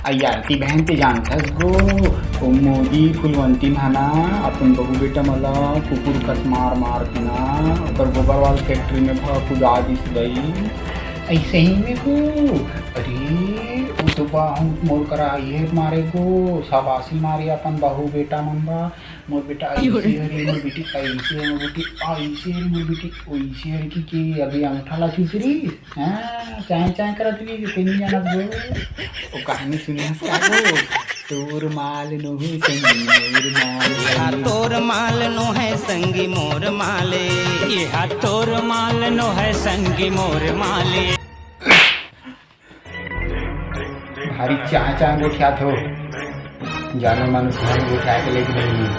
आरती बहन ते जानथस गो ओ मोदी फुलवंती ना अपन बहू बेटा मला कुकुर कस मार मार के ना ओकर गोबर वाल फैक्ट्री में पुजा दिस गई ऐसे ही में को अरे वो तो मोर करा ये मारे को शाबाशी मारे अपन बहू बेटा मन बा मोर बेटा ऐसे हरे मोर बेटी ऐसे मोर बेटी ऐसे हरे मोर बेटी ऐसे हरे की अभी अंगूठा ला चुसरी हाँ चाय चाय करत रही तेनी जानत गो वो कहानी सुनी क्या गो तोर माल नो है संगी मोर माल तोर माल नो है संगी मोर माले ये तोर माल नो है संगी मोर माले भारी चाय चाय गोठिया थो जानो मन घर गोठिया के लेके नहीं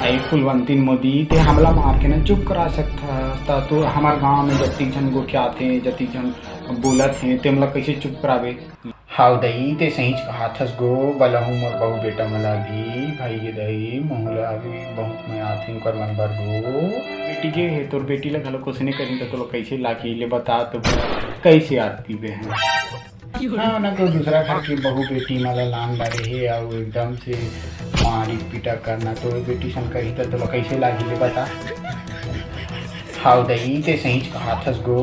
आई फुलवंती मोदी ते हमला मार के ना चुप करा सकता तो हमारे गांव में जति जन गोठिया थे जति जन बोलत हैं ते मला कैसे चुप करावे हाउ दही ते सही कहा थस गो बलहू मोर बहू बेटा मला भी भाई ये दही मोहला भी बहुत मैं आथे कर मन बर गो बेटी के है तोर बेटी ला घलो कुछ नहीं करी तो कैसे लाके ले बता तो कैसे आती बहन हाँ ना तो दूसरा घर की बहू बेटी मला लान लागे है और एकदम से मारी पीटा करना तो बेटी सन कही तो कैसे लागी ले बता हाउ दही ते सही कहा थस गो